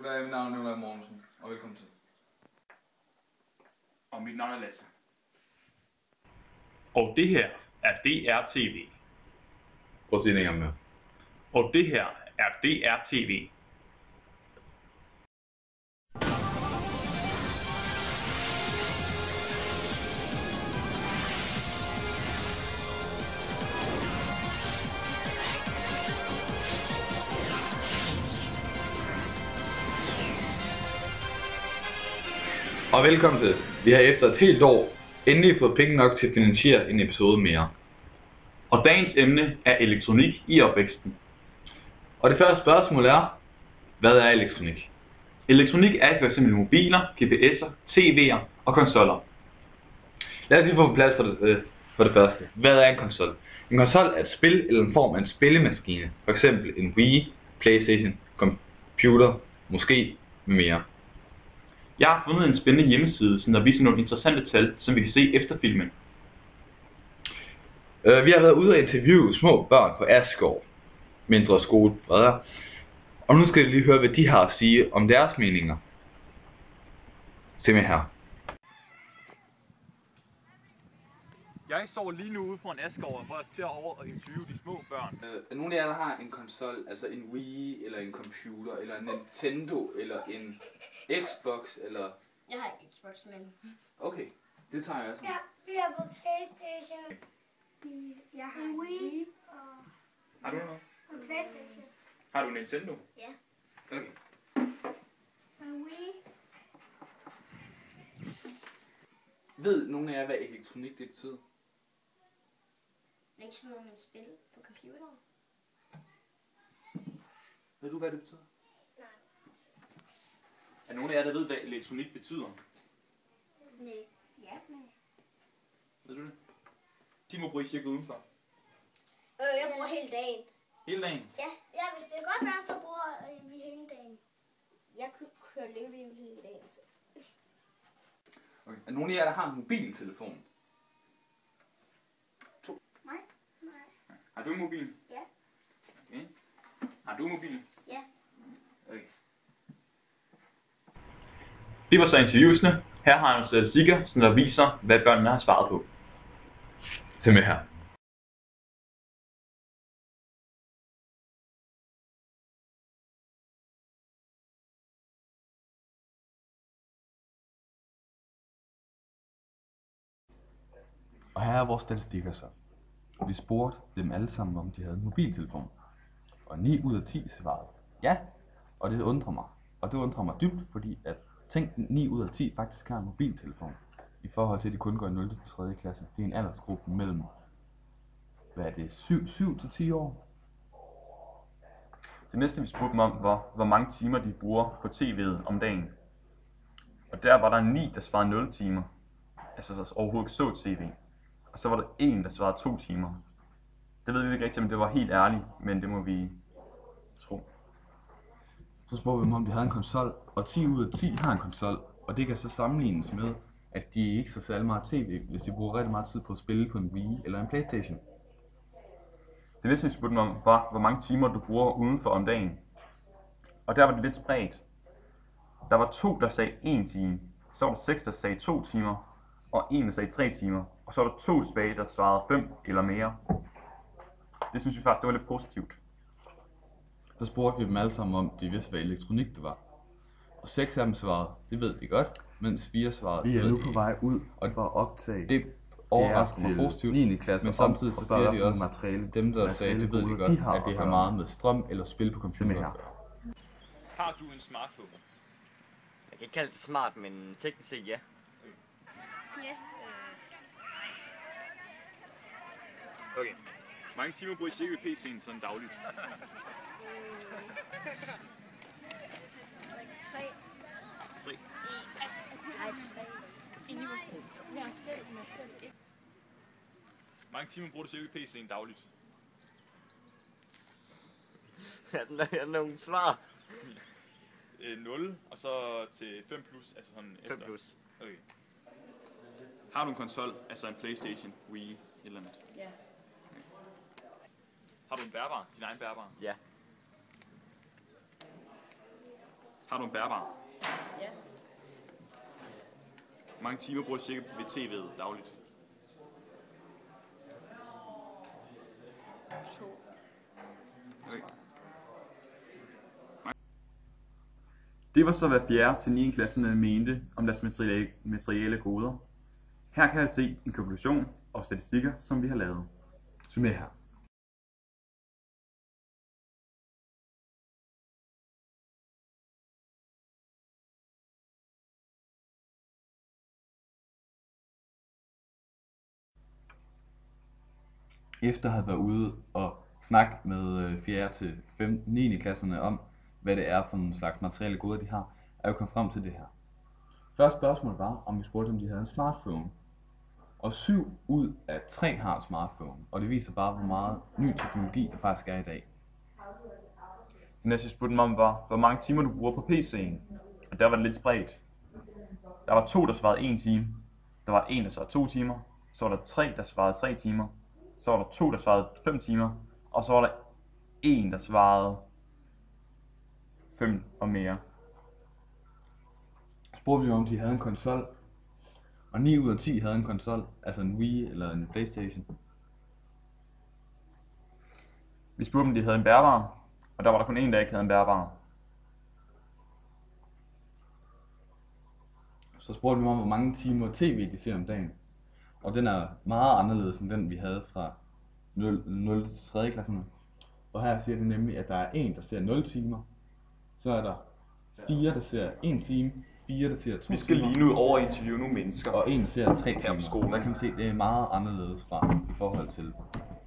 Goddag, mit navn er Nikolaj Mortensen, og velkommen til. Og mit navn er Lasse. Og det her er DR-TV. Prøv at sige det en gang mere. Og det her er DR-TV. Og velkommen til. Vi har efter et helt år endelig fået penge nok til at finansiere en episode mere. Og dagens emne er elektronik i opvæksten. Og det første spørgsmål er, hvad er elektronik? Elektronik er f.eks. mobiler, GPS'er, TV'er og konsoller. Lad os lige få på plads for det første. Hvad er en konsol? En konsol er et spil eller en form af en spillemaskine. For eksempel en Wii, Playstation, computer, måske med mere. Jeg har fundet en spændende hjemmeside, som der viser nogle interessante tal, som vi kan se efter filmen. Vi har været ude og interviewe små børn på Asgård, mindre skole, bredere. Og nu skal vi lige høre, hvad de har at sige om deres meninger. Se med her. Jeg står lige nu ude foran Asgård, hvor jeg skal til over og interviewe de små børn. Er nogen af jer, der har en konsol, altså en Wii, eller en computer, eller en Nintendo, eller en Xbox, eller... Jeg har ikke Xbox, men... Okay, det tager jeg også. Ja, vi har på Playstation. Jeg har en Wii og Har du noget? en Playstation. Har du en Nintendo? Ja. Okay. En Wii. Ved nogen af jer, hvad elektronik det betyder? Ikke sådan noget med spil på computeren. Ved du, hvad det betyder? Nej. Er nogen af jer, der ved, hvad elektronik betyder? Nej. Ja, nej. Ved du det? Timo bruger I cirka udenfor. Jeg bruger hele dagen. Hele dagen? Ja, hvis det er godt være, så bruger vi hele dagen. Jeg kunne køre løbehjul hele dagen, så... Okay. Er nogen af jer, der har en mobiltelefon? Nej. Har du en mobil? Ja. Okay. Har du en mobil? Ja. Okay. Det var så interviewsene. Her har jeg nogle statistikker, som der viser, hvad børnene har svaret på. Se med her. Og her er vores statistikker så. Vi spurgte dem alle sammen, om de havde en mobiltelefon. Og 9 ud af 10 svarede ja, og det undrer mig. Og det undrer mig dybt, fordi at tænk 9 ud af 10 faktisk har en mobiltelefon. I forhold til, at de kun går i 0. til 3. klasse. Det er en aldersgruppe mellem, hvad er det, 7 til 10 år? Det næste vi spurgte dem om var, hvor mange timer de bruger på tv'et om dagen. Og der var der 9, der svarede 0 timer. Altså der overhovedet ikke så tv. Og så var der 1, der svarede 2 timer. Det ved vi ikke rigtigt, om det var helt ærligt, men det må vi tro. Så spurgte vi dem, om de havde en konsol, og 10 ud af 10 har en konsol. Og det kan så sammenlignes med, at de ikke så særlig meget tv, hvis de bruger rigtig meget tid på at spille på en Wii eller en Playstation. Det næste vi spurgte dem om var, hvor mange timer du bruger udenfor om dagen. Og der var det lidt spredt. Der var 2, der sagde 1 time. Så var der 6, der sagde 2 timer. Og 1, der sagde 3 timer. Og så var der 2 tilbage, der svarede 5 eller mere. Det synes vi faktisk, det var lidt positivt. Så spurgte vi dem alle sammen om, de vidste, hvad elektronik det var. Og 6 af dem svarede, det ved de godt, mens 4 svarede, Vi er det ved nu de på ikke. vej ud for at optage. Det overrasker mig positivt, 9. klasse, men samtidig så siger de også, materiale, dem der sagde, det ved de godt, at det har meget med strøm eller spil på computer at gøre. Har du en smartphone? Jeg kan ikke kalde det smart, men teknisk set ja. Ja. Okay. Hvor mange timer bruger I cirka i PC'en sådan dagligt? 3. 3. Nej, 3. Jeg er selv med 5. Hvor mange timer bruger du cirka i PC'en dagligt? Er der nogle svar? 0, og så til 5 plus, altså sådan efter. 5 plus. Okay. Har du en konsol, altså en Playstation, Wii, et eller andet? Ja. Okay. Har du en bærbar, din egen bærbar? Ja. Har du en bærbar? Ja. Hvor mange timer bruger du cirka ved tv'et dagligt? 2. Okay. Det var så, hvad 4. til 9. klasserne mente om deres materielle goder. Her kan jeg se en konklusion og statistikker, som vi har lavet. Så med her. Efter at have været ude og snakke med 4. til 9. klasserne om, hvad det er for en slags materielle goder, de har, er jo kommet frem til det her. Første spørgsmål var, om vi spurgte, om de havde en smartphone. Og 7 ud af 3 har en smartphone, og det viser bare, hvor meget ny teknologi der faktisk er i dag. Det næste, jeg spurgte dem om, var, hvor mange timer du bruger på PC'en. Og der var det lidt spredt. Der var 2, der svarede 1 time. Der var 1, der svarede 2 timer. Så var der 3, der svarede 3 timer. Så var der 2, der svarede 5 timer. Og så var der 1, der svarede 5 og mere. Spurgte vi om de havde en konsol, og 9 ud af 10 havde en konsol, altså en Wii eller en PlayStation. Vi spurgte om de havde en bærbar, og der var der kun en, der ikke havde en bærbar. Så spurgte vi om, hvor mange timer tv de ser om dagen. Og den er meget anderledes end den, vi havde fra 0 til 3. klasserne. Og her siger det nemlig, at der er en, der ser 0 timer. Så er der 4, der ser 1 time. 4, der ser 2 timer. Vi skal lige nu over interviewe nogle mennesker. Og en ser 3 Her timer. på skolen. Der kan man se, at det er meget anderledes fra i forhold til,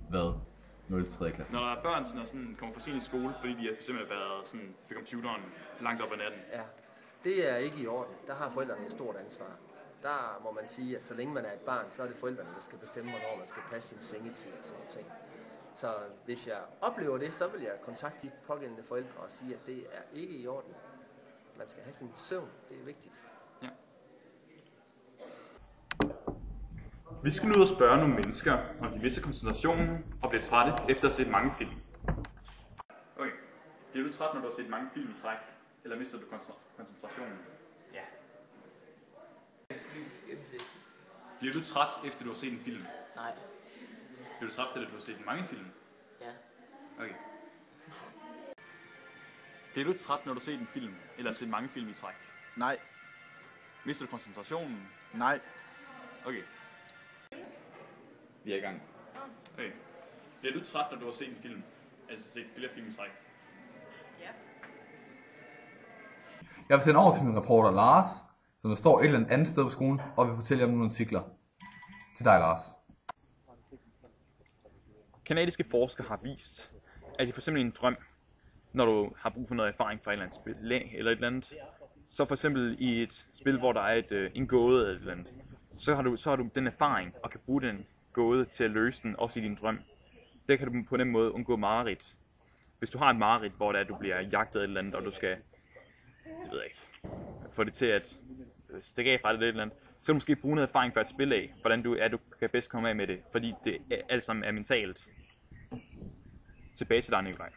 hvad 0 til 3. klasse. Når der er børn, sådan, kommer for sent i skole, fordi de har fx været sådan, ved computeren langt op ad natten. Ja, det er ikke i orden. Der har forældrene et stort ansvar. Der må man sige, at så længe man er et barn, så er det forældrene, der skal bestemme, hvornår man skal passe sin sengetid og sådan ting. Så hvis jeg oplever det, så vil jeg kontakte de pågældende forældre og sige, at det er ikke i orden. Man skal have sin søvn, det er vigtigt. Ja. Vi skal nu ud og spørge nogle mennesker, om de mister koncentrationen og bliver trætte efter at have set mange film. Okay. Bliver du træt, når du har set mange film i træk? Eller mister du koncentrationen? Ja. Bliver du træt, efter du har set en film? Nej. Bliver du træt, efter du har set mange film? Ja. Okay. Bliver du træt, når du har set en film, eller har set mange film i træk? Nej. Mister du koncentrationen? Nej. Okay. Vi er i gang. Okay. Bliver du træt, når du har set en film? Altså set flere film i træk? Ja. Jeg vil sende over til min reporter Lars, som der står et eller andet sted på skolen, og vil fortælle jer om nogle artikler. Til dig, Lars. Kanadiske forskere har vist, at i for eksempel en drøm, når du har brug for noget erfaring fra et eller andet spil eller et eller andet, så for eksempel i et spil, hvor der er en gåde eller et eller andet, så har du den erfaring og kan bruge den gåde til at løse den også i din drøm. Der kan du på den måde undgå mareridt. Hvis du har et mareridt, hvor det er, at du bliver jagtet eller andet, og du skal, jeg ved ikke, få det til at stikke af fra det eller andet, så kan du måske bruge noget erfaring fra et spil af, hvordan du kan bedst komme af med det, fordi det alt sammen er mentalt. Tilbage til dig, Nikolaj.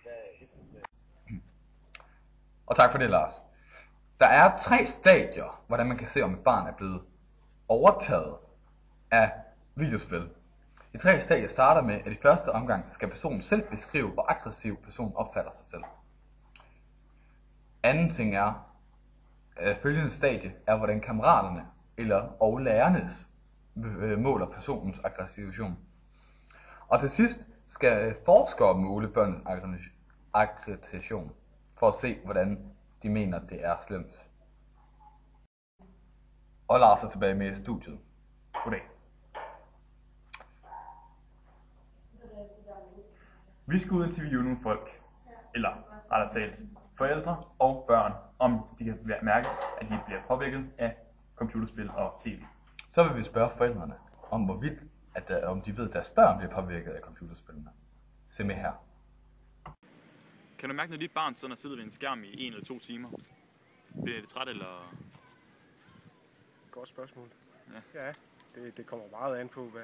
Og tak for det, Lars. Der er 3 stadier, hvordan man kan se, om et barn er blevet overtaget af videospil. De 3 stadier starter med, at i første omgang skal personen selv beskrive, hvor aggressiv personen opfatter sig selv. Anden ting er, følgende stadie er, hvordan kammeraterne og lærernes måler personens aggression. Og til sidst skal forskere måle børnenes aggression, for at se, hvordan de mener, det er slemt. Og Lars er tilbage med i studiet. Goddag. Vi skal ud og interviewe nogle folk, eller rettere talt forældre og børn, om de kan mærkes, at de bliver påvirket af computerspil og tv. Så vil vi spørge forældrene om hvorvidt, om de ved, at deres børn bliver påvirket af computerspillene. Se med her. Kan du mærke, når dit barn sådan har siddet ved en skærm i 1 eller 2 timer? Bliver det træt, eller? Godt spørgsmål. Ja. Ja, det kommer meget an på, hvad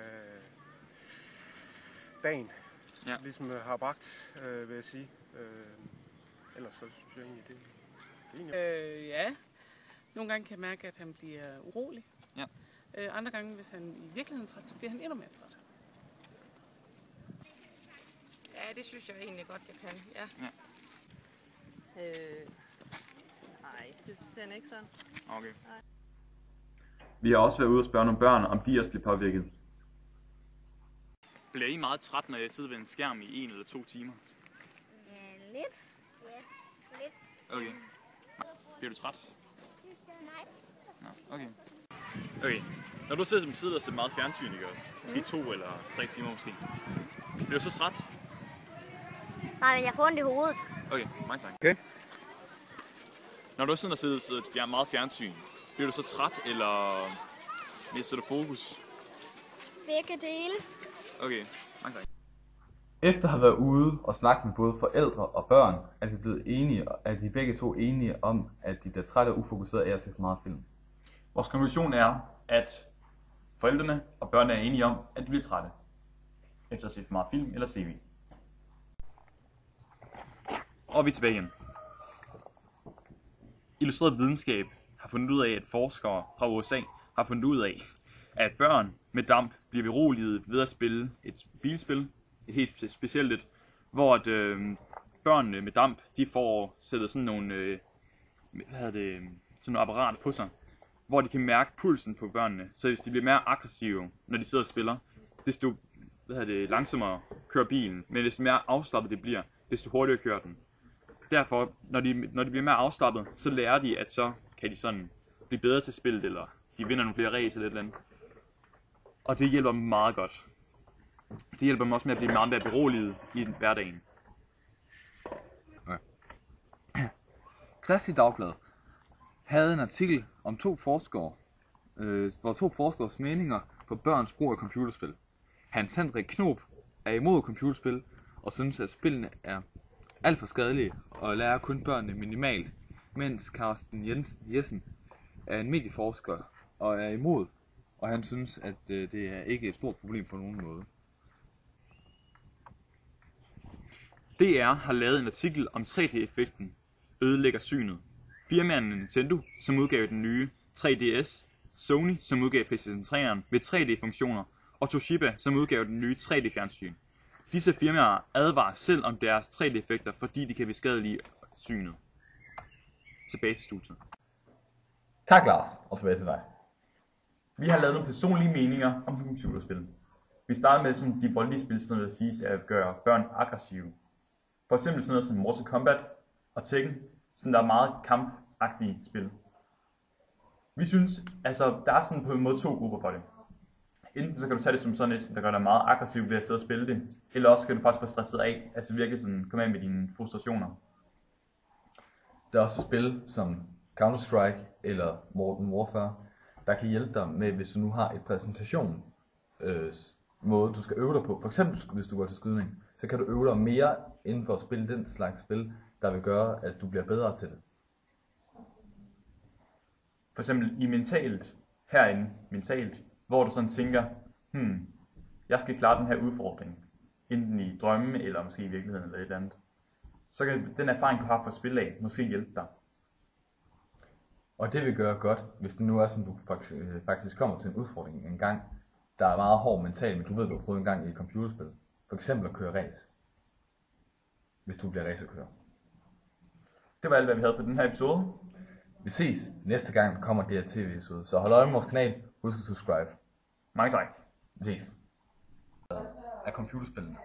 dagen ligesom har bragt, vil jeg sige. Ellers så synes jeg egentlig, Ja. Nogle gange kan jeg mærke, at han bliver urolig. Ja. Andre gange, hvis han i virkeligheden er træt, så bliver han endnu mere træt. Ja, det synes jeg egentlig godt, jeg kan. Ja. Nej, det synes jeg ikke sådan. Okay. Nej. Vi har også været ude og spørge nogle børn, om de også bliver påvirket. Bliver I meget træt, når jeg sidder ved en skærm i 1 eller 2 timer? Lidt. Ja, lidt. Okay. Bliver du træt? Nej. Nå, okay. Okay. Når du sidder og ser meget fjernsyn, ikke også? Måske 2 eller 3 timer måske. Bliver du så træt? Nej, men jeg får ondt i hovedet. Okay, mange tak. Okay. Når du sidder og sidder meget fjernsyn, bliver du så træt, eller mister du fokus? Begge dele. Okay, mange tak. Efter at have været ude og snakket med både forældre og børn, er vi blevet enige, at de begge to enige om, at de bliver trætte og ufokuserede af at se for meget film. Vores konklusion er, at forældrene og børnene er enige om, at de bliver trætte efter at se for meget film eller tv. Og vi er tilbage igen. Illustreret videnskab har fundet ud af, at forskere fra USA har fundet ud af, at børn med damp bliver beroliget ved at spille et bilspil, et helt specielt et, hvor børnene med damp, de får sættet sådan nogle, sådan nogle apparater på sig, hvor de kan mærke pulsen på børnene, så hvis de bliver mere aggressive, når de sidder og spiller, desto langsommere kører bilen, men desto mere afslappet det bliver, desto hurtigere kører den. Derfor, når de bliver mere afslappet, så lærer de, at så kan de sådan blive bedre til spillet, eller de vinder nogle flere race eller et eller andet. Og det hjælper dem meget godt. Det hjælper dem også med at blive meget mere beroliget i hverdagen. Kristeligt Dagblad havde en artikel om 2 forskere, hvor 2 forskeres meninger på børns brug af computerspil. Hans Henrik Knob er imod computerspil og synes, at spillene er alt for skadelige og lærer kun børnene minimalt, mens Carsten Jessen er en medieforsker og er imod, og han synes, at det er ikke et stort problem på nogen måde. DR har lavet en artikel om 3D-effekten ødelægger synet. Firmaerne Nintendo, som udgav den nye 3DS, Sony, som udgav PlayStation 3'eren med 3D-funktioner, og Toshiba, som udgav den nye 3D-fjernsyn. Disse firmaer advarer selv om deres 3D-effekter, fordi de kan beskadige synet. Tilbage til studiet. Tak, Lars, og tilbage til dig. Vi har lavet nogle personlige meninger om computerspil. Vi starter med sådan de voldelige spil, som der siges at gøre børn aggressive. For eksempel sådan noget som Mortal Kombat og Tekken, sådan der er meget kampagtige spil. Vi synes, altså der er sådan på en måde 2 grupper for det. Enten så kan du tage det som sådan et, der gør dig meget aggressiv ved at sidde og spille det, eller også kan du faktisk være stresset af, altså virkelig sådan komme af med dine frustrationer. Der er også spil som Counter-Strike eller Modern Warfare, der kan hjælpe dig med, hvis du nu har et præsentation måde, du skal øve dig på. For eksempel, hvis du går til skydning, så kan du øve dig mere inden for at spille den slags spil, der vil gøre, at du bliver bedre til det. For eksempel i mentalt, hvor du sådan tænker, jeg skal klare den her udfordring, enten i drømme eller måske i virkeligheden eller et eller andet. Så kan den erfaring, du har for at spille af, måske hjælpe dig. Og det vil gøre godt, hvis det nu er sådan, du faktisk kommer til en udfordring en gang, der er meget hård mentalt, men du ved, du har prøvet en gang i et computerspil. For eksempel at køre race. Hvis du bliver racerkører. Det var alt, hvad vi havde for den her episode. Vi ses næste gang, der kommer det her tv-episode. Så hold øje med vores kanal. Husk at subscribe. Mange tak. Vi ses. Af computerspillene.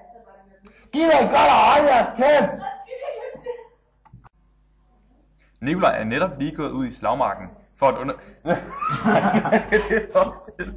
Giv dig godt og hold jeres kæft! Nikolaj er netop lige gået ud i slagmarken for at Hvad skal det opstille?